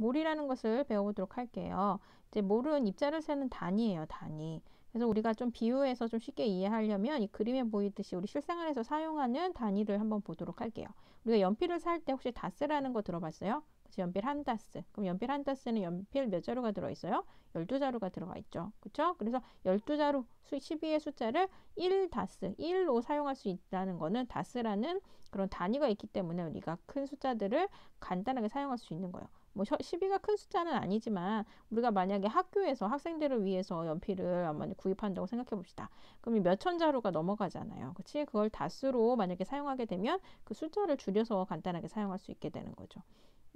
몰이라는 것을 배워보도록 할게요. 이제 몰은 입자를 세는 단위예요, 단위. 그래서 우리가 좀 비유해서 좀 쉽게 이해하려면 이 그림에 보이듯이 우리 실생활에서 사용하는 단위를 한번 보도록 할게요. 우리가 연필을 살 때 혹시 다스라는 거 들어봤어요? 그래서 연필 한 다스. 그럼 연필 한 다스는 연필 몇 자루가 들어있어요? 12자루가 들어가 있죠. 그쵸? 그래서 12자루, 12의 숫자를 1다스, 1로 사용할 수 있다는 거는 다스라는 그런 단위가 있기 때문에 우리가 큰 숫자들을 간단하게 사용할 수 있는 거예요. 뭐 12가 큰 숫자는 아니지만 우리가 만약에 학교에서 학생들을 위해서 연필을 한번 구입한다고 생각해 봅시다. 그럼 몇천 자루가 넘어가잖아요. 그치? 그걸 다수로 만약에 사용하게 되면 그 숫자를 줄여서 간단하게 사용할 수 있게 되는 거죠.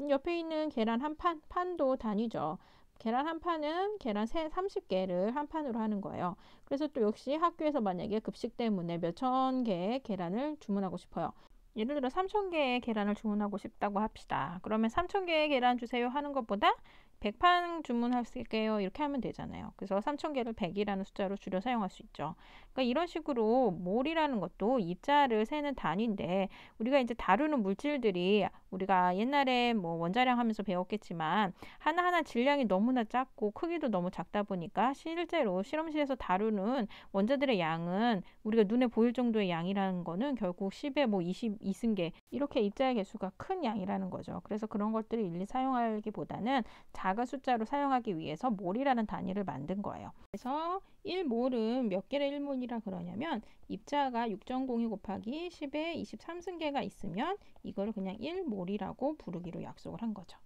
옆에 있는 계란 한 판, 판도 단위죠. 계란 한 판은 계란 30개를 한 판으로 하는 거예요. 그래서 또 역시 학교에서 만약에 급식 때문에 몇천 개의 계란을 주문하고 싶어요. 예를 들어 3,000개의 계란을 주문하고 싶다고 합시다. 그러면 3,000개의 계란 주세요 하는 것보다 100판 주문할게요 이렇게 하면 되잖아요. 그래서 3,000개를 100이라는 숫자로 줄여 사용할 수 있죠. 그러니까 이런 식으로 몰이라는 것도 입자를 세는 단위인데 우리가 이제 다루는 물질들이 우리가 옛날에 뭐 원자량 하면서 배웠겠지만 하나하나 질량이 너무나 작고 크기도 너무 작다 보니까 실제로 실험실에서 다루는 원자들의 양은 우리가 눈에 보일 정도의 양이라는 거는 결국 10의 뭐 22승계 이렇게 입자의 개수가 큰 양이라는 거죠. 그래서 그런 것들을 일일이 사용하기보다는 작은 숫자로 사용하기 위해서 몰이라는 단위를 만든 거예요. 그래서 1몰은 몇 개를 1몰이라 그러냐면 입자가 6.02 곱하기 10의 23승계가 있으면 이거를 그냥 1몰이라고 부르기로 약속을 한 거죠.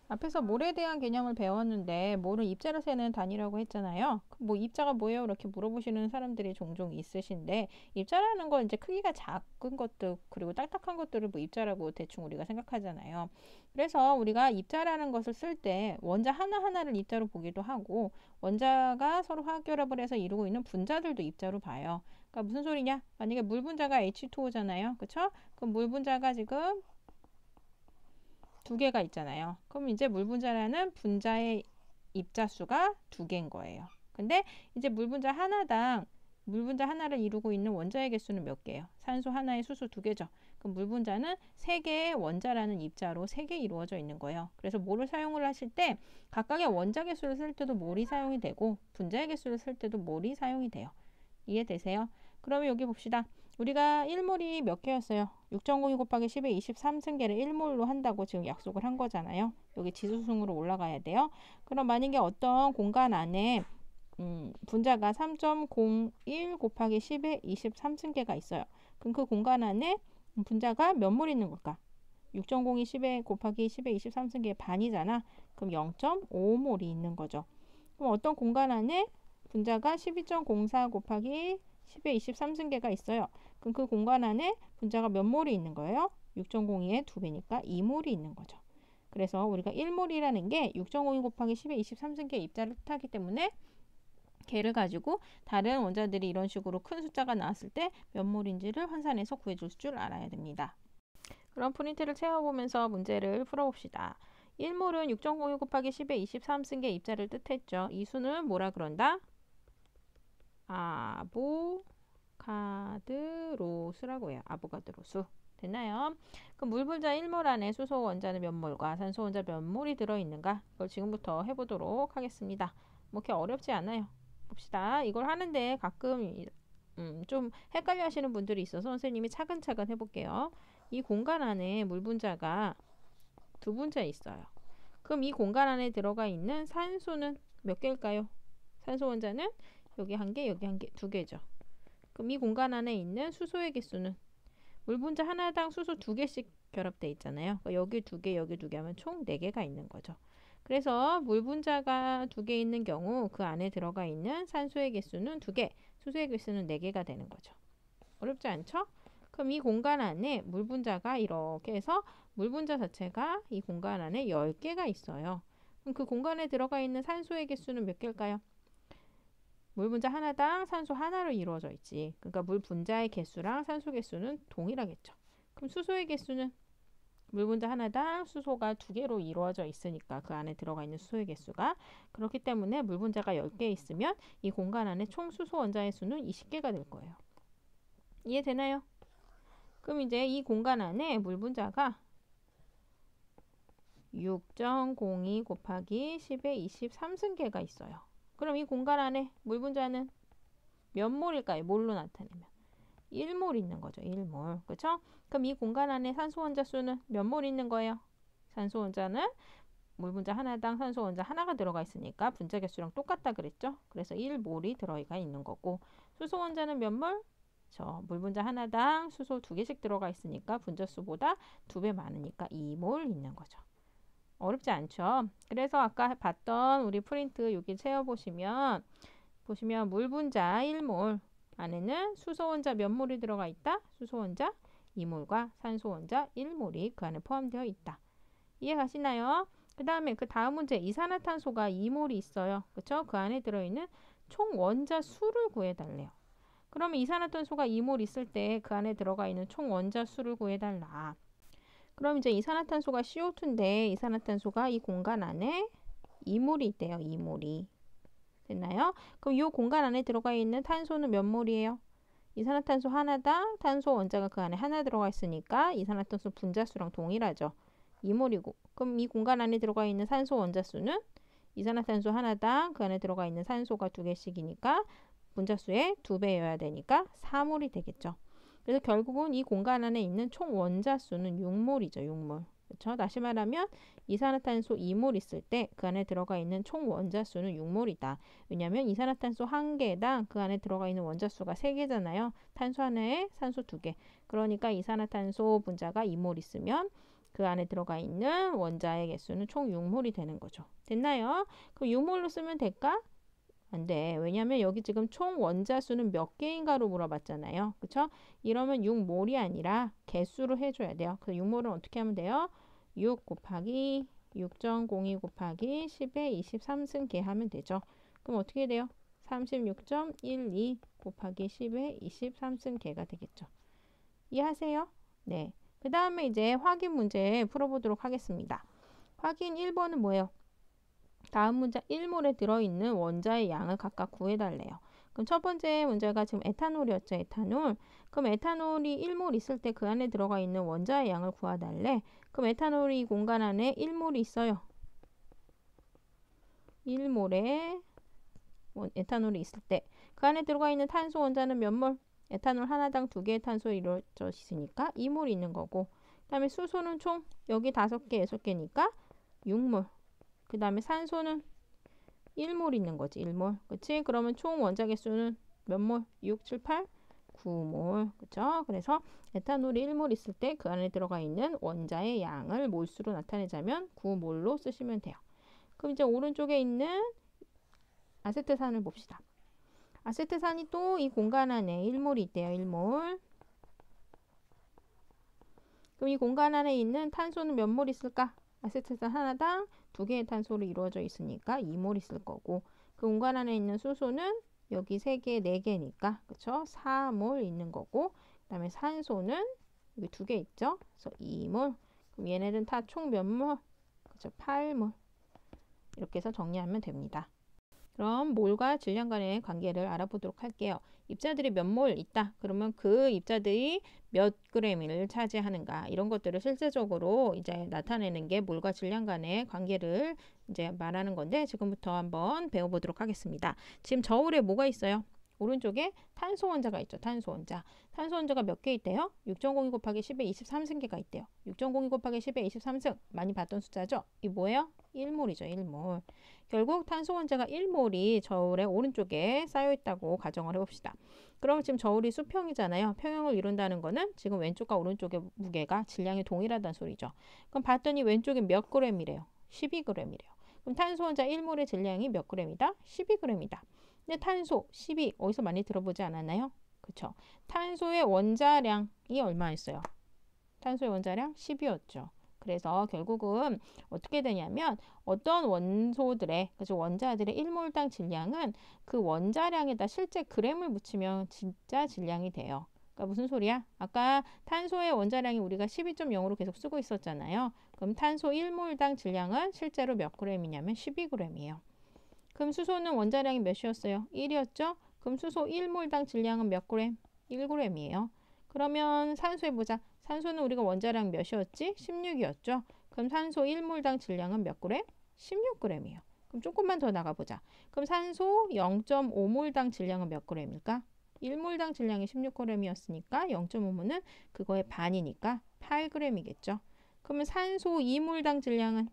앞에서 몰에 대한 개념을 배웠는데 몰은 입자를 세는 단위라고 했잖아요. 뭐 입자가 뭐예요? 이렇게 물어보시는 사람들이 종종 있으신데 입자라는 건 이제 크기가 작은 것들 그리고 딱딱한 것들을 뭐 입자라고 대충 우리가 생각하잖아요. 그래서 우리가 입자라는 것을 쓸 때 원자 하나하나를 입자로 보기도 하고 원자가 서로 화학결합을 해서 이루고 있는 분자들도 입자로 봐요. 그러니까 무슨 소리냐? 만약에 물 분자가 H2O잖아요. 그쵸? 그럼 물 분자가 지금 두 개가 있잖아요. 그럼 이제 물 분자라는 분자의 입자수가 두 개인 거예요. 근데 이제 물 분자 하나를 이루고 있는 원자의 개수는 몇 개예요? 산소 하나에 수소 두 개죠. 그럼 물 분자는 세 개의 원자라는 입자로 세 개 이루어져 있는 거예요. 그래서 몰을 사용을 하실 때 각각의 원자 개수를 쓸 때도 몰이 사용이 되고 분자의 개수를 쓸 때도 몰이 사용이 돼요. 이해되세요? 그러면 여기 봅시다. 우리가 1몰이 몇 개였어요? 6.02 곱하기 10의 23승계를 1몰로 한다고 지금 약속을 한 거잖아요. 여기 지수승으로 올라가야 돼요. 그럼 만약에 어떤 공간 안에 분자가 3.01 곱하기 10의 23승계가 있어요. 그럼 그 공간 안에 분자가 몇 몰 있는 걸까? 6.02 10의 곱하기 10의 23승계의 반이잖아. 그럼 0.5몰이 있는 거죠. 그럼 어떤 공간 안에 분자가 12.04 곱하기 10의 23승계가 있어요. 그럼 그 공간 안에 분자가 몇 몰이 있는 거예요? 6.02의 2배니까 2몰이 있는 거죠. 그래서 우리가 1몰이라는 게 6.02 곱하기 10의 23승계 입자를 뜻하기 때문에 걔를 가지고 다른 원자들이 이런 식으로 큰 숫자가 나왔을 때 몇 몰인지를 환산해서 구해줄 줄 알아야 됩니다. 그럼 프린트를 채워보면서 문제를 풀어봅시다. 1몰은 6.02 곱하기 10의 23승계 입자를 뜻했죠. 이 수는 뭐라 그런다? 아보가드로수라고 해요. 아보가드로수. 됐나요? 그럼 물 분자 1몰 안에 수소 원자는 몇 몰과 산소 원자 몇 몰이 들어있는가? 이걸 지금부터 해보도록 하겠습니다. 뭐 그렇게 어렵지 않아요. 봅시다. 이걸 하는데 가끔 좀 헷갈려 하시는 분들이 있어서 선생님이 차근차근 해볼게요. 이 공간 안에 물 분자가 두 분자 있어요. 그럼 이 공간 안에 들어가 있는 산소는 몇 개일까요? 산소 원자는 여기 한 개, 여기 한 개, 두 개죠. 그럼 이 공간 안에 있는 수소의 개수는 물 분자 하나당 수소 두 개씩 결합되어 있잖아요. 그러니까 여기 두 개, 여기 두 개 하면 총 4개가 있는 거죠. 그래서 물 분자가 두 개 있는 경우 그 안에 들어가 있는 산소의 개수는 2개, 수소의 개수는 4개가 되는 거죠. 어렵지 않죠? 그럼 이 공간 안에 물 분자가 이렇게 해서 물 분자 자체가 이 공간 안에 10개가 있어요. 그럼 그 공간에 들어가 있는 산소의 개수는 몇 개일까요? 물 분자 하나당 산소 하나로 이루어져 있지. 그러니까 물 분자의 개수랑 산소 개수는 동일하겠죠. 그럼 수소의 개수는 물 분자 하나당 수소가 2개로 이루어져 있으니까 그 안에 들어가 있는 수소의 개수가 그렇기 때문에 물 분자가 10개 있으면 이 공간 안에 총 수소 원자의 수는 20개가 될 거예요. 이해되나요? 그럼 이제 이 공간 안에 물 분자가 6.02 곱하기 10의 23승계가 있어요. 그럼 이 공간 안에 물 분자는 몇 몰일까요? 몰로 나타내면 1몰 있는 거죠. 1몰. 그렇죠? 그럼 이 공간 안에 산소 원자 수는 몇 몰 있는 거예요? 산소 원자는 물 분자 하나당 산소 원자 하나가 들어가 있으니까 분자 개수랑 똑같다 그랬죠? 그래서 1몰이 들어가 있는 거고, 수소 원자는 몇 몰? 물 분자 하나당 수소 2개씩 들어가 있으니까 분자 수보다 2배 많으니까 2몰 있는 거죠. 어렵지 않죠? 그래서 아까 봤던 우리 프린트 여기 세어보시면 물 분자 1몰 안에는 수소 원자 몇 몰이 들어가 있다? 수소 원자 2몰과 산소 원자 1몰이 그 안에 포함되어 있다. 이해 가시나요? 그 다음 문제 이산화탄소가 2몰이 있어요. 그렇죠? 그 안에 들어있는 총 원자 수를 구해달래요. 그러면 이산화탄소가 2몰 있을 때 그 안에 들어가 있는 총 원자 수를 구해달라. 그럼 이제 이산화탄소가 CO2인데 이산화탄소가 이 공간 안에 2몰이 있대요. 2몰이. 됐나요? 그럼 이 공간 안에 들어가 있는 탄소는 몇 몰이에요? 이산화탄소 하나당 탄소 원자가 그 안에 하나 들어가 있으니까 이산화탄소 분자수랑 동일하죠. 2몰이고. 그럼 이 공간 안에 들어가 있는 산소 원자 수는 이산화탄소 하나당 그 안에 들어가 있는 산소가 2개씩이니까 분자수의 2배여야 되니까 4몰이 되겠죠. 그래서 결국은 이 공간 안에 있는 총 원자 수는 6몰이죠. 6몰. 그렇죠? 다시 말하면 이산화탄소 2몰 있을 때 그 안에 들어가 있는 총 원자 수는 6몰이다. 왜냐하면 이산화탄소 1개당 그 안에 들어가 있는 원자 수가 3개잖아요. 탄소 하나에 산소 2개. 그러니까 이산화탄소 분자가 2몰 있으면 그 안에 들어가 있는 원자의 개수는 총 6몰이 되는 거죠. 됐나요? 그럼 6몰로 쓰면 될까? 안 돼. 왜냐면 여기 지금 총 원자 수는 몇 개인가로 물어봤잖아요. 그쵸? 이러면 6몰이 아니라 개수로 해줘야 돼요. 그래서 6몰은 어떻게 하면 돼요? 6 곱하기 6.02 곱하기 10의 23승계 하면 되죠. 그럼 어떻게 돼요? 36.12 곱하기 10의 23승계가 되겠죠. 이해하세요? 네. 그 다음에 이제 확인 문제 풀어보도록 하겠습니다. 확인 1번은 뭐예요? 다음 문자 1몰에 들어있는 원자의 양을 각각 구해달래요. 그럼 첫 번째 문제가 지금 에탄올이었죠. 에탄올. 그럼 에탄올이 1몰 있을 때 그 안에 들어가 있는 원자의 양을 구해달래. 그럼 에탄올이 공간 안에 1몰이 있어요. 1몰에 에탄올이 있을 때 그 안에 들어가 있는 탄소 원자는 몇 몰? 에탄올 하나당 2개의 탄소로 이루어져 있으니까 2몰 있는 거고, 그 다음에 수소는 총 여기 5개, 6개니까 6몰. 그 다음에 산소는 1몰 있는 거지. 1몰. 그치? 그러면 총 원자 개수는 몇 몰? 6, 7, 8, 9몰. 그쵸? 그래서 에탄올이 1몰 있을 때 그 안에 들어가 있는 원자의 양을 몰수로 나타내자면 9몰로 쓰시면 돼요. 그럼 이제 오른쪽에 있는 아세트산을 봅시다. 아세트산이 또 이 공간 안에 1몰이 있대요. 1몰. 그럼 이 공간 안에 있는 탄소는 몇 몰 있을까? 아세트산 하나당 2개의 탄소로 이루어져 있으니까 2몰 있을 거고, 그 공간 안에 있는 수소는 여기 3개, 4개니까 그쵸? 4몰 있는 거고, 그 다음에 산소는 여기 2개 있죠? 그래서 2몰. 그럼 얘네는 다 총 몇 몰? 그쵸? 8몰. 이렇게 해서 정리하면 됩니다. 그럼 몰과 질량 간의 관계를 알아보도록 할게요. 입자들이 몇 몰 있다. 그러면 그 입자들이 몇 g을 차지하는가, 이런 것들을 실제적으로 이제 나타내는 게 몰과 질량 간의 관계를 이제 말하는 건데, 지금부터 한번 배워보도록 하겠습니다. 지금 저울에 뭐가 있어요? 오른쪽에 탄소 원자가 있죠. 탄소 원자. 탄소 원자가 몇 개 있대요? 6.02 곱하기 10의 23승계가 있대요. 6.02 곱하기 10의 23승. 많이 봤던 숫자죠? 이 뭐예요? 1몰이죠. 1몰. 결국 탄소 원자가 1몰이 저울의 오른쪽에 쌓여있다고 가정을 해봅시다. 그럼 지금 저울이 수평이잖아요. 평형을 이룬다는 거는 지금 왼쪽과 오른쪽의 무게가 질량이 동일하다는 소리죠. 그럼 봤더니 왼쪽이 몇 g이래요? 12g이래요. 그럼 탄소 원자 1몰의 질량이 몇 g이다? 12g이다. 근데 탄소 12 어디서 많이 들어보지 않았나요? 그쵸? 탄소의 원자량이 얼마였어요? 탄소의 원자량 10이었죠. 그래서 결국은 어떻게 되냐면 어떤 원소들의, 그죠, 원자들의 1몰당 질량은 그 원자량에다 실제 g을 붙이면 진짜 질량이 돼요. 그러니까 무슨 소리야? 아까 탄소의 원자량이 우리가 12.0으로 계속 쓰고 있었잖아요. 그럼 탄소 1몰당 질량은 실제로 몇 g이냐면 12g이에요. 그럼 수소는 원자량이 몇이었어요? 1이었죠? 그럼 수소 1몰당 질량은 몇 g? 1g이에요. 그러면 산소 해보자. 산소는 우리가 원자량 몇이었지? 16이었죠? 그럼 산소 1몰당 질량은 몇 그램? 16g이에요. 그럼 조금만 더 나가보자. 그럼 산소 0.5몰당 질량은 몇 g일까? 1몰당 질량이 16g이었으니까 0.5몰은 그거의 반이니까 8g이겠죠. 그러면 산소 2몰당 질량은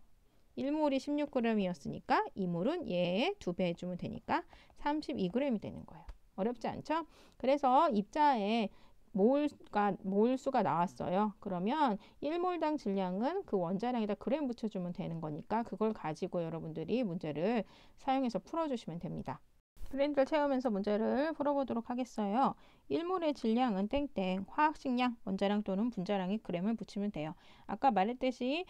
1몰이 16g이었으니까 2몰은 얘의 2배 해주면 되니까 32g이 되는 거예요. 어렵지 않죠? 그래서 입자에 몰수가 나왔어요. 그러면 1몰당 질량은 그 원자량에다 그램 붙여주면 되는 거니까 그걸 가지고 여러분들이 문제를 사용해서 풀어주시면 됩니다. 브랜드를 채우면서 문제를 풀어보도록 하겠어요. 1몰의 질량은 땡땡, 화학식량, 원자량 또는 분자량에 그램을 붙이면 돼요. 아까 말했듯이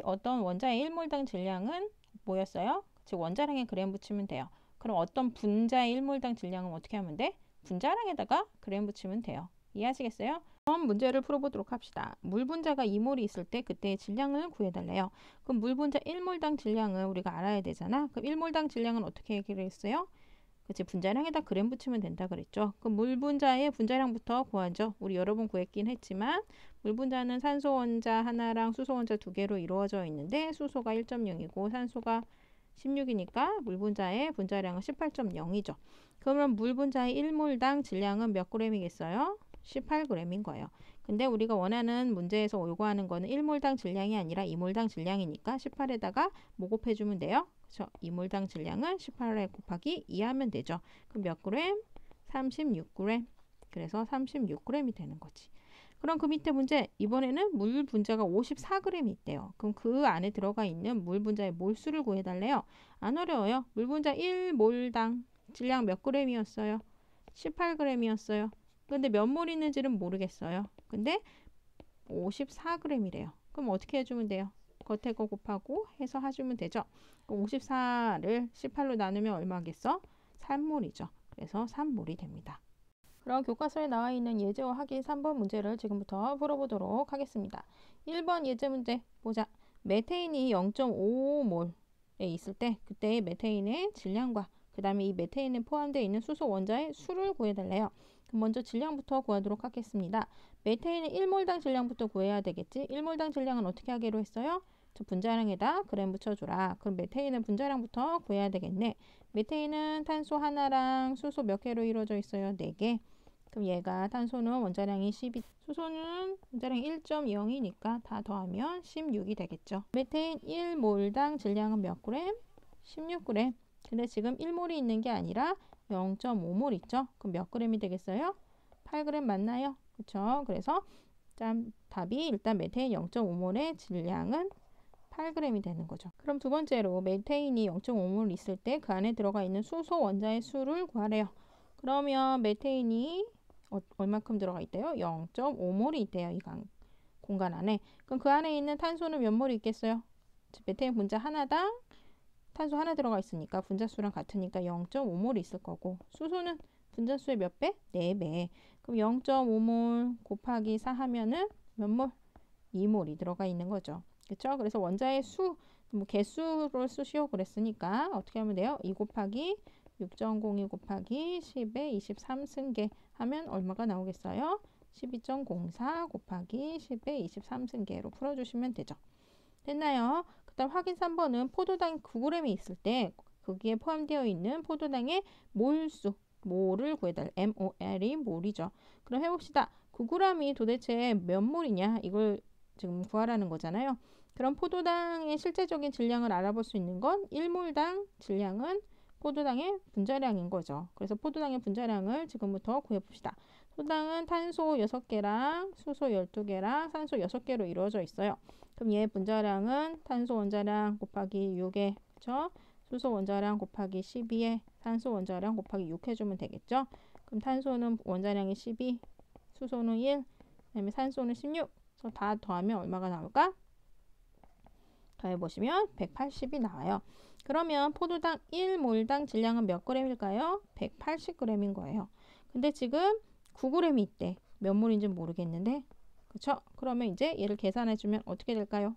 어떤 원자의 1몰당 질량은 뭐였어요? 즉 원자량에 그램 붙이면 돼요. 그럼 어떤 분자의 1몰당 질량은 어떻게 하면 돼? 분자량에다가 그램 붙이면 돼요. 이해하시겠어요? 그럼 문제를 풀어보도록 합시다. 물 분자가 2몰이 있을 때 그때의 질량을 구해달래요. 그럼 물 분자 1몰당 질량을 우리가 알아야 되잖아. 그럼 1몰당 질량은 어떻게 얘기를 했어요? 그치, 분자량에다 그램 붙이면 된다 그랬죠. 그럼 물 분자의 분자량부터 구하죠. 우리 여러 번 구했긴 했지만 물 분자는 산소 원자 하나랑 수소 원자 2개로 이루어져 있는데 수소가 1.0이고 산소가 16이니까 물 분자의 분자량은 18.0이죠. 그러면 물 분자의 1몰당 질량은 몇 g이겠어요? 18g인 거예요. 근데 우리가 원하는 문제에서 요구하는 거는 1몰당 질량이 아니라 2몰당 질량이니까 18에다가 뭐 곱해주면 돼요? 그렇죠? 2몰당 질량은 18에 곱하기 2 하면 되죠. 그럼 몇 그램? 36g. 그래서 36g이 되는 거지. 그럼 그 밑에 문제, 이번에는 물 분자가 54g이 있대요. 그럼 그 안에 들어가 있는 물 분자의 몰수를 구해달래요. 안 어려워요. 물 분자 1몰당 질량 몇 g이었어요? 18g이었어요. 근데 몇 몰 있는지는 모르겠어요. 근데 54g이래요. 그럼 어떻게 해주면 돼요? 겉에 거 곱하고 해서 해주면 되죠. 54를 18로 나누면 얼마겠어? 3몰이죠. 그래서 3몰이 됩니다. 그럼 교과서에 나와 있는 예제와 확인 3번 문제를 지금부터 풀어보도록 하겠습니다. 1번 예제 문제 보자. 메테인이 0.5몰에 있을 때 그때의 메테인의 질량과 그 다음에 이 메테인에 포함되어 있는 수소 원자의 수를 구해달래요. 그럼 먼저 질량부터 구하도록 하겠습니다. 메테인의 1몰당 질량부터 구해야 되겠지. 1몰당 질량은 어떻게 하기로 했어요? 저 분자량에다 그램 붙여주라. 그럼 메테인의 분자량부터 구해야 되겠네. 메테인은 탄소 하나랑 수소 몇 개로 이루어져 있어요? 4개. 그럼 얘가 탄소는 원자량이 12, 수소는 원자량 1.0이니까 다 더하면 16이 되겠죠. 메테인 1몰당 질량은 몇 그램? 16g. 근데 지금 1몰이 있는 게 아니라 0.5몰 있죠? 그럼 몇 그램이 되겠어요? 8g 맞나요? 그렇죠? 그래서 답이 일단 메테인 0.5몰의 질량은 8g이 되는 거죠. 그럼 두 번째로 메테인이 0.5몰 있을 때 그 안에 들어가 있는 수소 원자의 수를 구하래요. 그러면 메테인이 얼마큼 들어가 있대요? 0.5몰이 있대요. 이 공간 안에. 그럼 그 안에 있는 탄소는 몇 몰이 있겠어요? 메테인 분자 하나당 탄소 하나 들어가 있으니까 분자수랑 같으니까 0.5몰이 있을 거고 수소는 분자수의 몇 배? 4배. 그럼 0.5몰 곱하기 4 하면은 몇 몰? 2몰이 들어가 있는 거죠. 그렇죠? 그래서 원자의 수, 개수를 쓰시오 그랬으니까 어떻게 하면 돼요? 2 곱하기 6.02 곱하기 10의 23승계 하면 얼마가 나오겠어요? 12.04 곱하기 10의 23승계로 풀어주시면 되죠. 됐나요? 그 다음 확인 3번은 포도당 9g이 있을 때 거기에 포함되어 있는 포도당의 몰수, 몰을 구해달라. MOL이 몰이죠. 그럼 해봅시다. 9g이 도대체 몇 몰이냐? 이걸 지금 구하라는 거잖아요. 그럼 포도당의 실제적인 질량을 알아볼 수 있는 건 1몰당 질량은 포도당의 분자량인 거죠. 그래서 포도당의 분자량을 지금부터 구해봅시다. 포도당은 탄소 6개랑 수소 12개랑 산소 6개로 이루어져 있어요. 그럼 얘 분자량은 탄소 원자량 곱하기 6에 그쵸? 수소 원자량 곱하기 12에 산소 원자량 곱하기 6 해주면 되겠죠? 그럼 탄소는 원자량이 12, 수소는 1, 그다음에 산소는 16. 그래서 다 더하면 얼마가 나올까? 더해보시면 180이 나와요. 그러면 포도당 1몰당 질량은 몇 g일까요? 180g인 거예요. 근데 지금 9g이 있대. 몇 몰인지 모르겠는데. 그쵸? 그러면 이제 얘를 계산해주면 어떻게 될까요?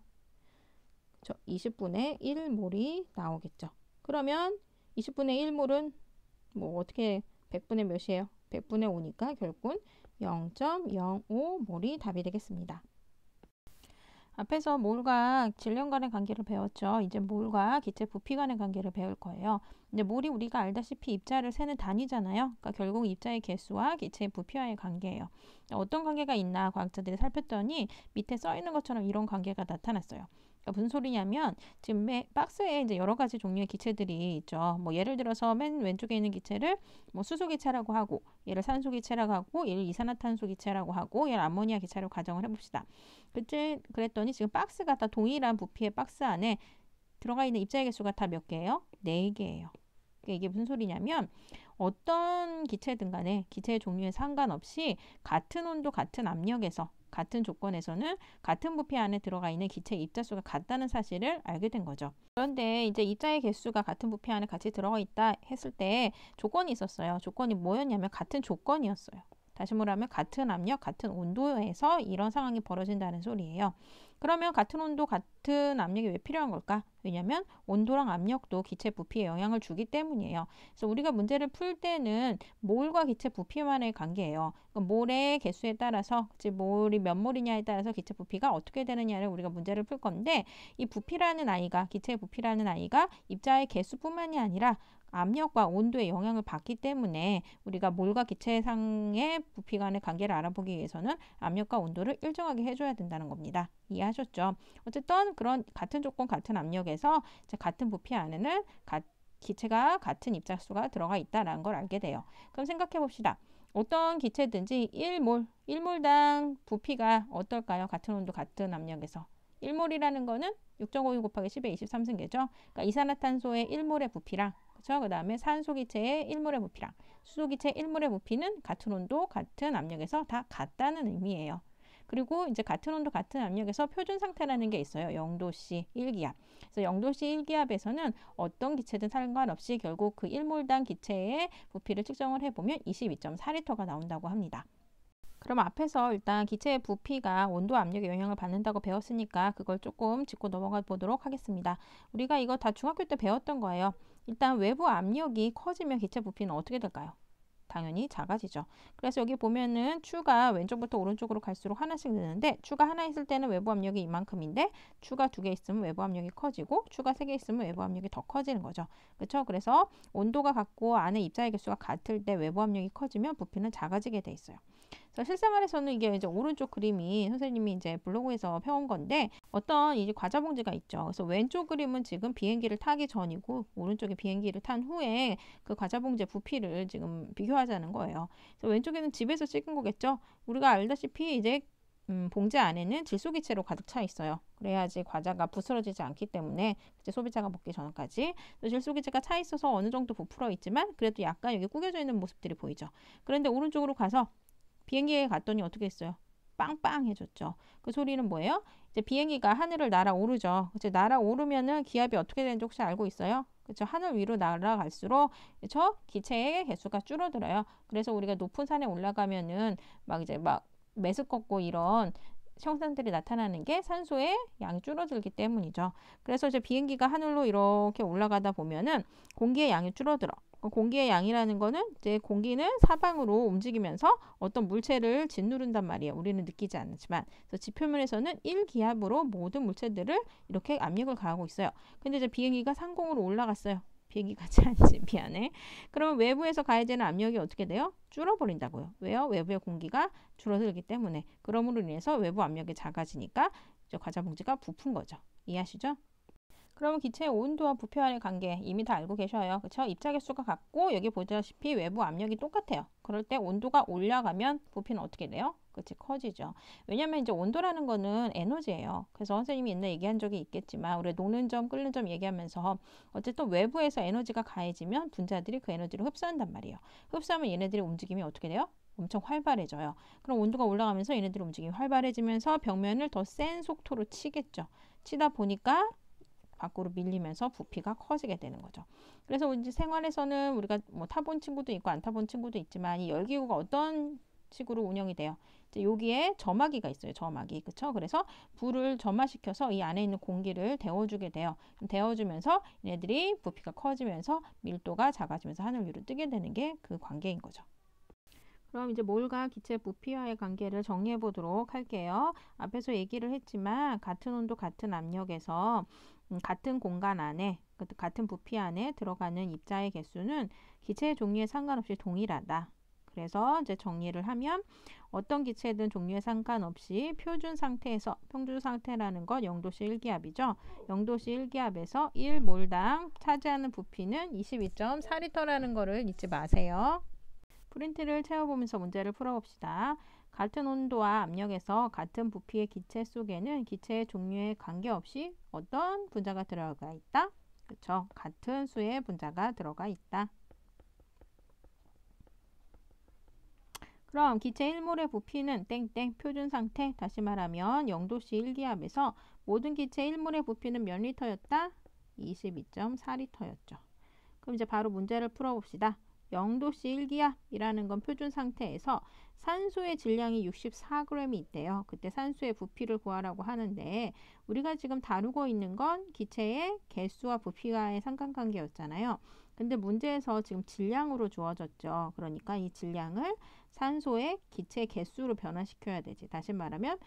그쵸? 20분의 1몰이 나오겠죠. 그러면 20분의 1몰은 뭐 어떻게 100분의 몇이에요? 100분의 5니까 결국은 0.05몰이 답이 되겠습니다. 앞에서 몰과 질량 간의 관계를 배웠죠. 이제 몰과 기체 부피 간의 관계를 배울 거예요. 이제 몰이 우리가 알다시피 입자를 세는 단위잖아요. 그러니까 결국 입자의 개수와 기체의 부피와의 관계예요. 어떤 관계가 있나 과학자들이 살폈더니 밑에 써 있는 것처럼 이런 관계가 나타났어요. 그러니까 무슨 소리냐면 지금 박스에 이제 여러 가지 종류의 기체들이 있죠. 뭐 예를 들어서 맨 왼쪽에 있는 기체를 뭐 수소 기체라고 하고, 얘를 산소 기체라고 하고, 얘를 이산화탄소 기체라고 하고, 얘를 암모니아 기체로 가정을 해봅시다. 그랬더니 지금 박스가 다 동일한 부피의 박스 안에 들어가 있는 입자의 개수가 다 몇 개예요? 4개예요. 그러니까 이게 무슨 소리냐면 어떤 기체든 간에 기체의 종류에 상관없이 같은 온도, 같은 압력에서 같은 조건에서는 같은 부피 안에 들어가 있는 기체의 입자수가 같다는 사실을 알게 된 거죠. 그런데 이제 입자의 개수가 같은 부피 안에 같이 들어가 있다 했을 때 조건이 있었어요. 조건이 뭐였냐면 같은 조건이었어요. 다시 말하면 같은 압력, 같은 온도에서 이런 상황이 벌어진다는 소리예요. 그러면 같은 온도, 같은 압력이 왜 필요한 걸까? 왜냐하면 온도랑 압력도 기체 부피에 영향을 주기 때문이에요. 그래서 우리가 문제를 풀 때는 몰과 기체 부피만의 관계예요. 그러니까 몰의 개수에 따라서, 즉 몰이 몇 몰이냐에 따라서 기체 부피가 어떻게 되느냐를 우리가 문제를 풀 건데, 이 부피라는 아이가, 기체 부피라는 아이가 입자의 개수뿐만이 아니라 압력과 온도에 영향을 받기 때문에 우리가 몰과 기체상의 부피 간의 관계를 알아보기 위해서는 압력과 온도를 일정하게 해줘야 된다는 겁니다. 이해하셨죠? 어쨌든 그런 같은 조건, 같은 압력에서 같은 부피 안에는 기체가 같은 입자수가 들어가 있다는 걸 알게 돼요. 그럼 생각해 봅시다. 어떤 기체든지 1몰당 부피가 어떨까요? 같은 온도, 같은 압력에서. 1몰이라는 거는 6.52 곱하기 10의 23승계죠. 그러니까 이산화탄소의 1몰의 부피랑 그 다음에 산소기체의 1몰의 부피랑 수소기체 1몰의 부피는 같은 온도, 같은 압력에서 다 같다는 의미예요. 그리고 이제 같은 온도, 같은 압력에서 표준 상태라는 게 있어요. 0도씨 1기압. 그래서 0도씨 1기압에서는 어떤 기체든 상관없이 결국 그 1몰당 기체의 부피를 측정을 해보면 22.4리터가 나온다고 합니다. 그럼 앞에서 일단 기체의 부피가 온도, 압력에 영향을 받는다고 배웠으니까 그걸 조금 짚고 넘어가 보도록 하겠습니다. 우리가 이거 다 중학교 때 배웠던 거예요. 일단 외부 압력이 커지면 기체 부피는 어떻게 될까요? 당연히 작아지죠. 그래서 여기 보면은 추가 왼쪽부터 오른쪽으로 갈수록 하나씩 느는데 추가 하나 있을 때는 외부 압력이 이만큼인데 추가 2개 있으면 외부 압력이 커지고 추가 3개 있으면 외부 압력이 더 커지는 거죠. 그렇죠? 그래서 온도가 같고 안에 입자의 개수가 같을 때 외부 압력이 커지면 부피는 작아지게 돼 있어요. 그래서 실생활에서는 이게 이제 오른쪽 그림이 선생님이 이제 블로그에서 펴온 건데 어떤 이제 과자 봉지가 있죠. 그래서 왼쪽 그림은 지금 비행기를 타기 전이고 오른쪽에 비행기를 탄 후에 그 과자 봉지의 부피를 지금 비교하자는 거예요. 그래서 왼쪽에는 집에서 찍은 거겠죠. 우리가 알다시피 이제 봉지 안에는 질소기체로 가득 차 있어요. 그래야지 과자가 부스러지지 않기 때문에 이제 소비자가 먹기 전까지 질소기체가 차 있어서 어느 정도 부풀어 있지만 그래도 약간 여기 구겨져 있는 모습들이 보이죠. 그런데 오른쪽으로 가서 비행기에 갔더니 어떻게 했어요? 빵빵해졌죠. 그 소리는 뭐예요? 이제 비행기가 하늘을 날아오르죠. 이제 날아오르면은 기압이 어떻게 되는지 혹시 알고 있어요? 그렇죠. 하늘 위로 날아갈수록 그렇죠? 기체의 개수가 줄어들어요. 그래서 우리가 높은 산에 올라가면은 막 이제 막 메스껍고 이런 현상들이 나타나는 게 산소의 양이 줄어들기 때문이죠. 그래서 이제 비행기가 하늘로 이렇게 올라가다 보면은 공기의 양이 줄어들어. 공기의 양이라는 거는 이제 공기는 사방으로 움직이면서 어떤 물체를 짓누른단 말이에요. 우리는 느끼지 않지만. 그래서 지표면에서는 1기압으로 모든 물체들을 이렇게 압력을 가하고 있어요. 근데 이제 비행기가 상공으로 올라갔어요. 비행기 같이 앉지 미안해. 그러면 외부에서 가해지는 압력이 어떻게 돼요? 줄어버린다고요. 왜요? 외부의 공기가 줄어들기 때문에. 그러므로 인해서 외부 압력이 작아지니까 과자 봉지가 부푼 거죠. 이해하시죠? 그러면 기체의 온도와 부피와의 관계 이미 다 알고 계셔요. 그렇죠? 입자 개수가 같고 여기 보다시피 외부 압력이 똑같아요. 그럴 때 온도가 올라가면 부피는 어떻게 돼요? 그치, 커지죠. 왜냐면 이제 온도라는 거는 에너지예요. 그래서 선생님이 옛날에 얘기한 적이 있겠지만 우리 녹는 점, 끓는 점 얘기하면서 어쨌든 외부에서 에너지가 가해지면 분자들이 그 에너지를 흡수한단 말이에요. 흡수하면 얘네들의 움직임이 어떻게 돼요? 엄청 활발해져요. 그럼 온도가 올라가면서 얘네들의 움직임이 활발해지면서 벽면을 더 센 속도로 치겠죠. 치다 보니까 밖으로 밀리면서 부피가 커지게 되는 거죠. 그래서 이제 생활에서는 우리가 뭐 타본 친구도 있고 안 타본 친구도 있지만 이 열기구가 어떤 식으로 운영이 돼요? 이제 여기에 점화기가 있어요. 점화기. 그렇죠? 그래서 불을 점화시켜서 이 안에 있는 공기를 데워주게 돼요. 데워주면서 얘네들이 부피가 커지면서 밀도가 작아지면서 하늘 위로 뜨게 되는 게 그 관계인 거죠. 그럼 이제 몰과 기체 부피와의 관계를 정리해 보도록 할게요. 앞에서 얘기를 했지만 같은 온도, 같은 압력에서 같은 공간 안에, 같은 부피 안에 들어가는 입자의 개수는 기체의 종류에 상관없이 동일하다. 그래서 이제 정리를 하면 어떤 기체든 종류에 상관없이 표준 상태에서, 평균 상태라는 건 0도씨 1기압이죠. 0도씨 1기압에서 1몰당 차지하는 부피는 22.4L라는 거를 잊지 마세요. 프린트를 채워보면서 문제를 풀어봅시다. 같은 온도와 압력에서 같은 부피의 기체 속에는 기체의 종류에 관계없이 어떤 분자가 들어가 있다? 그렇죠. 같은 수의 분자가 들어가 있다. 그럼 기체 1몰의 부피는 땡땡 표준 상태, 다시 말하면 0도씨 1기압에서 모든 기체 1몰의 부피는 몇 리터였다? 22.4L였죠. 그럼 이제 바로 문제를 풀어봅시다. 0도씨 1기압이라는 건 표준 상태에서 산소의 질량이 64g이 있대요. 그때 산소의 부피를 구하라고 하는데 우리가 지금 다루고 있는 건 기체의 개수와 부피와의 상관관계였잖아요. 근데 문제에서 지금 질량으로 주어졌죠. 그러니까 이 질량을 산소의 기체 개수로 변화시켜야 되지. 다시 말하면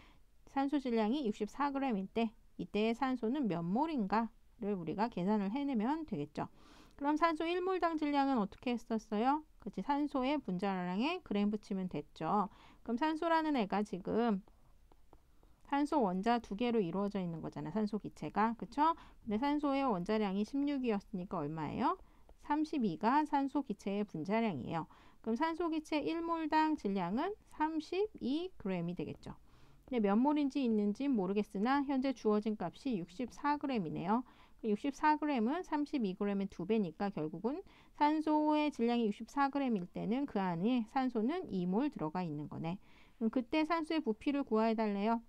산소 질량이 64g일 때 이때의 산소는 몇 몰인가를 우리가 계산을 해내면 되겠죠. 그럼 산소 1몰당 질량은 어떻게 했었어요? 그치, 산소의 분자량에 그램 붙이면 됐죠. 그럼 산소라는 애가 지금 산소 원자 두 개로 이루어져 있는 거잖아. 산소 기체가. 그쵸? 근데 산소의 원자량이 16이었으니까 얼마예요? 32가 산소 기체의 분자량이에요. 그럼 산소 기체 1몰당 질량은 32g이 되겠죠. 근데 몇 몰인지 있는지 모르겠으나 현재 주어진 값이 64g이네요. 64g은 32g의 2배니까 결국은 산소의 질량이 64g일 때는 그 안에 산소는 2몰 들어가 있는 거네. 그럼 그때 산소의 부피를 구해야 달래요.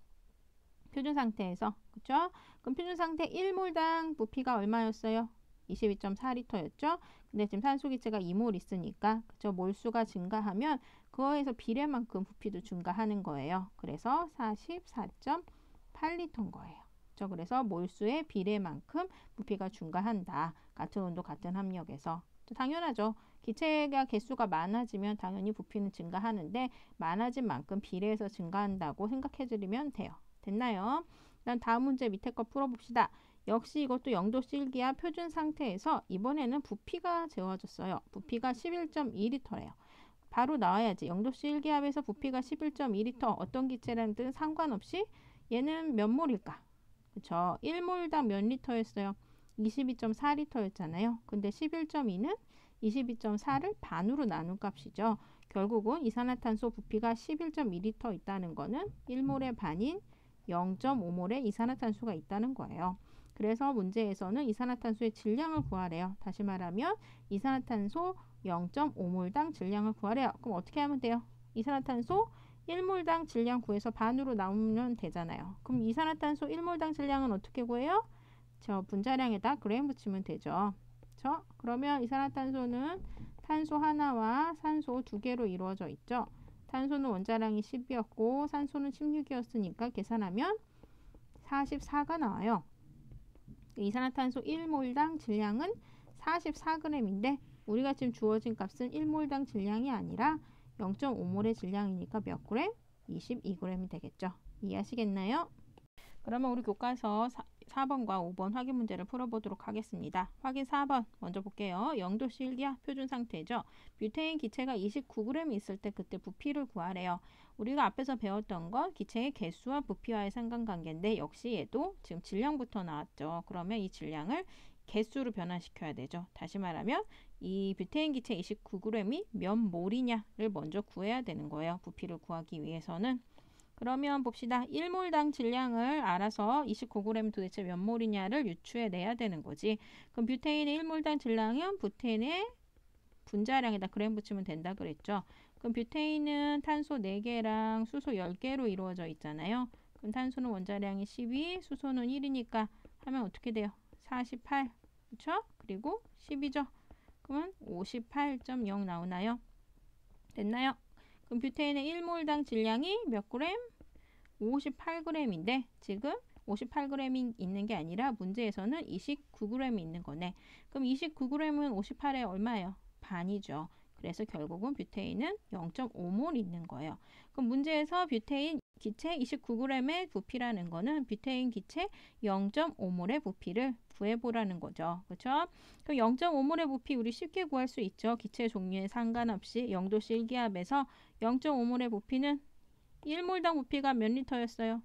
표준 상태에서. 그쵸? 그럼 표준 상태 1몰당 부피가 얼마였어요? 22.4L였죠? 근데 지금 산소 기체가 2몰 있으니까 그쵸? 몰수가 증가하면 그거에서 비례만큼 부피도 증가하는 거예요. 그래서 44.8L인 거예요. 그쵸? 그래서 몰수의 비례만큼 부피가 증가한다. 같은 온도, 같은 압력에서. 당연하죠. 기체가 개수가 많아지면 당연히 부피는 증가하는데 많아진 만큼 비례해서 증가한다고 생각해 드리면 돼요. 됐나요? 그럼 다음 문제 밑에 거 풀어봅시다. 역시 이것도 0도씨 1기압 표준 상태에서 이번에는 부피가 재워졌어요. 부피가 11.2L래요. 바로 나와야지. 0도씨 1기압에서 부피가 11.2L 어떤 기체라든 상관없이 얘는 몇 몰일까? 그쵸? 1몰당 몇 리터였어요? 22.4L였잖아요. 근데 11.2는 22.4를 반으로 나눈 값이죠. 결국은 이산화탄소 부피가 11.2L 있다는 거는 1몰의 반인 0.5몰의 이산화탄소가 있다는 거예요. 그래서 문제에서는 이산화탄소의 질량을 구하래요. 다시 말하면 이산화탄소 0.5몰당 질량을 구하래요. 그럼 어떻게 하면 돼요? 이산화탄소 1몰당 질량 구해서 반으로 나누면 되잖아요. 그럼 이산화탄소 1몰당 질량은 어떻게 구해요? 저 분자량에다 그램 붙이면 되죠. 그렇죠? 그러면 이산화탄소는 탄소 하나와 산소 두 개로 이루어져 있죠. 탄소는 원자량이 10이었고 산소는 16이었으니까 계산하면 44가 나와요. 이산화탄소 1몰당 질량은 44g인데 우리가 지금 주어진 값은 1몰당 질량이 아니라 0.5몰의 질량이니까 몇 그램? 22g이 되겠죠. 이해하시겠나요? 그러면 우리 교과서 4번과 5번 확인 문제를 풀어보도록 하겠습니다. 확인 4번 먼저 볼게요. 0도씨 1기압 표준 상태죠. 뷰테인 기체가 29g 있을 때 그때 부피를 구하래요. 우리가 앞에서 배웠던 건 기체의 개수와 부피와의 상관관계인데 역시 얘도 지금 질량부터 나왔죠. 그러면 이 질량을 개수로 변화시켜야 되죠. 다시 말하면 이 뷰테인 기체 29g이 몇 몰이냐를 먼저 구해야 되는 거예요. 부피를 구하기 위해서는. 그러면 봅시다. 1몰당 질량을 알아서 29g 도대체 몇 몰이냐를 유추해내야 되는 거지. 그럼 뷰테인의 1몰당 질량은 뷰테인의 분자량에다 그램 붙이면 된다 그랬죠. 그럼 뷰테인은 탄소 4개랑 수소 10개로 이루어져 있잖아요. 그럼 탄소는 원자량이 12, 수소는 1이니까 하면 어떻게 돼요? 48, 그렇죠? 그리고 10이죠. 그러면 58.0 나오나요? 됐나요? 그럼 뷰테인의 1몰당 질량이 몇 그램? 58g인데 지금 58g이 있는 게 아니라 문제에서는 29g이 있는 거네. 그럼 29g은 58에 얼마예요? 반이죠. 그래서 결국은 뷰테인은 0.5몰 있는 거예요. 그럼 문제에서 뷰테인 기체 29g의 부피라는 거는 뷰테인 기체 0.5몰의 부피를 구해보라는 거죠. 그렇죠? 그럼 0.5몰의 부피 우리 쉽게 구할 수 있죠. 기체 종류에 상관없이 0도씨 일기압에서 0.5몰의 부피는 1몰당 부피가 몇 리터였어요?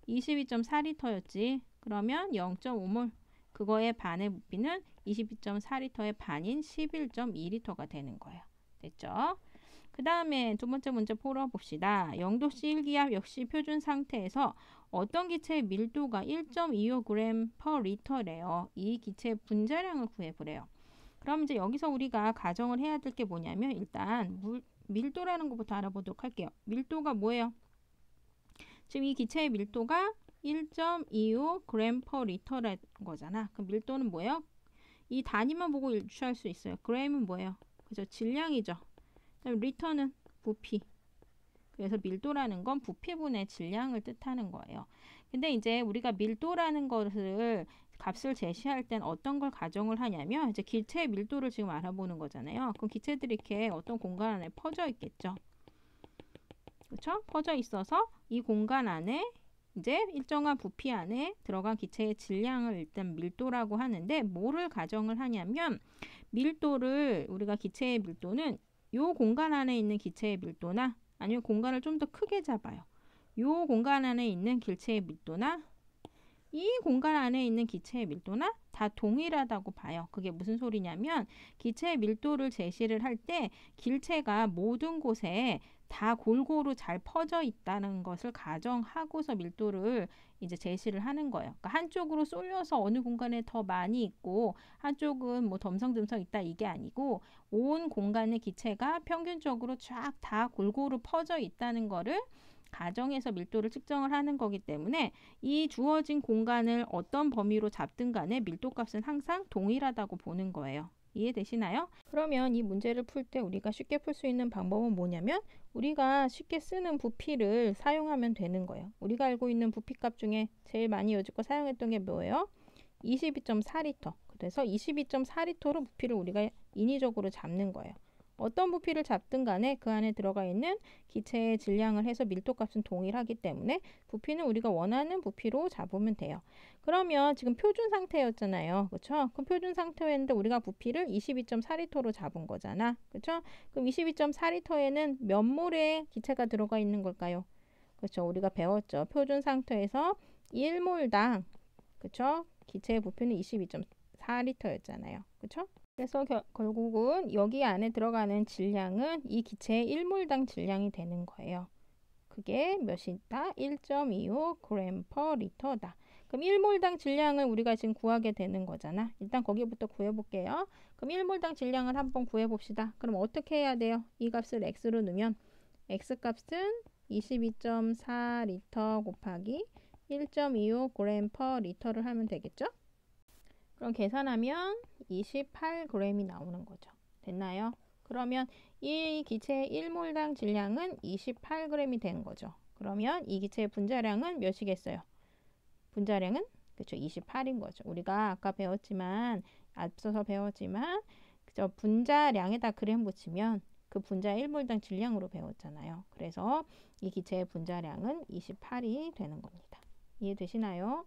22.4리터였지. 그러면 0.5몰 그거의 반의 부피는 22.4리터의 반인 11.2리터가 되는 거예요. 됐죠? 그 다음에 두 번째 문제 풀어봅시다. 0도씨 일기압 역시 표준 상태에서 어떤 기체의 밀도가 1.25g per 리터래요. 이 기체의 분자량을 구해보래요. 그럼 이제 여기서 우리가 가정을 해야 될 게 뭐냐면 일단 밀도라는 것부터 알아보도록 할게요. 밀도가 뭐예요? 지금 이 기체의 밀도가 1.25g per 리터라는 거잖아. 그럼 밀도는 뭐예요? 이 단위만 보고 유추할 수 있어요. g은 뭐예요? 그죠? 질량이죠. 그다음 리터는 부피. 그래서 밀도라는 건 부피분의 질량을 뜻하는 거예요. 근데 이제 우리가 밀도라는 것을 값을 제시할 땐 어떤 걸 가정을 하냐면 이제 기체의 밀도를 지금 알아보는 거잖아요. 그럼 기체들이 이렇게 어떤 공간 안에 퍼져 있겠죠. 그렇죠? 퍼져 있어서 이 공간 안에 이제 일정한 부피 안에 들어간 기체의 질량을 일단 밀도라고 하는데 뭐를 가정을 하냐면 밀도를 우리가 기체의 밀도는 이 공간 안에 있는 기체의 밀도나 아니면 공간을 좀 더 크게 잡아요. 이 공간 안에 있는 기체의 밀도나 이 공간 안에 있는 기체의 밀도나 다 동일하다고 봐요. 그게 무슨 소리냐면 기체의 밀도를 제시를 할 때 기체가 모든 곳에 다 골고루 잘 퍼져 있다는 것을 가정하고서 밀도를 이제 제시를 하는 거예요. 그러니까 한쪽으로 쏠려서 어느 공간에 더 많이 있고 한쪽은 뭐 덤성덤성 있다 이게 아니고 온 공간의 기체가 평균적으로 쫙 다 골고루 퍼져 있다는 거를 가정해서 밀도를 측정을 하는 거기 때문에 이 주어진 공간을 어떤 범위로 잡든 간에 밀도값은 항상 동일하다고 보는 거예요. 이해되시나요? 그러면 이 문제를 풀 때 우리가 쉽게 풀 수 있는 방법은 뭐냐면 우리가 쉽게 쓰는 부피를 사용하면 되는 거예요. 우리가 알고 있는 부피값 중에 제일 많이 여지껏 사용했던 게 뭐예요? 22.4리터. 그래서 22.4리터로 부피를 우리가 인위적으로 잡는 거예요. 어떤 부피를 잡든 간에 그 안에 들어가 있는 기체의 질량을 해서 밀도값은 동일하기 때문에 부피는 우리가 원하는 부피로 잡으면 돼요. 그러면 지금 표준 상태였잖아요. 그렇죠? 그럼 표준 상태였는데 우리가 부피를 22.4리터로 잡은 거잖아. 그렇죠? 그럼 22.4리터에는 몇 몰의 기체가 들어가 있는 걸까요? 그렇죠? 우리가 배웠죠. 표준 상태에서 1몰당 그렇죠? 기체의 부피는 22.4리터였잖아요. 그렇죠? 그래서 결국은 여기 안에 들어가는 질량은 이 기체의 1몰당 질량이 되는 거예요. 그게 몇이다? 1.25g per 리터다. 그럼 1몰당 질량을 우리가 지금 구하게 되는 거잖아. 일단 거기부터 구해볼게요. 그럼 1몰당 질량을 한번 구해봅시다. 그럼 어떻게 해야 돼요? 이 값을 x로 넣으면 x값은 22.4리터 곱하기 1.25g per 리터를 하면 되겠죠? 그럼 계산하면 28g이 나오는 거죠. 됐나요? 그러면 이 기체의 1몰당 질량은 28g이 된 거죠. 그러면 이 기체의 분자량은 몇이겠어요? 분자량은 그렇죠. 28인 거죠. 우리가 아까 배웠지만 앞서서 배웠지만 그저 분자량에다 그램 붙이면 그 분자 1몰당 질량으로 배웠잖아요. 그래서 이 기체의 분자량은 28이 되는 겁니다. 이해되시나요?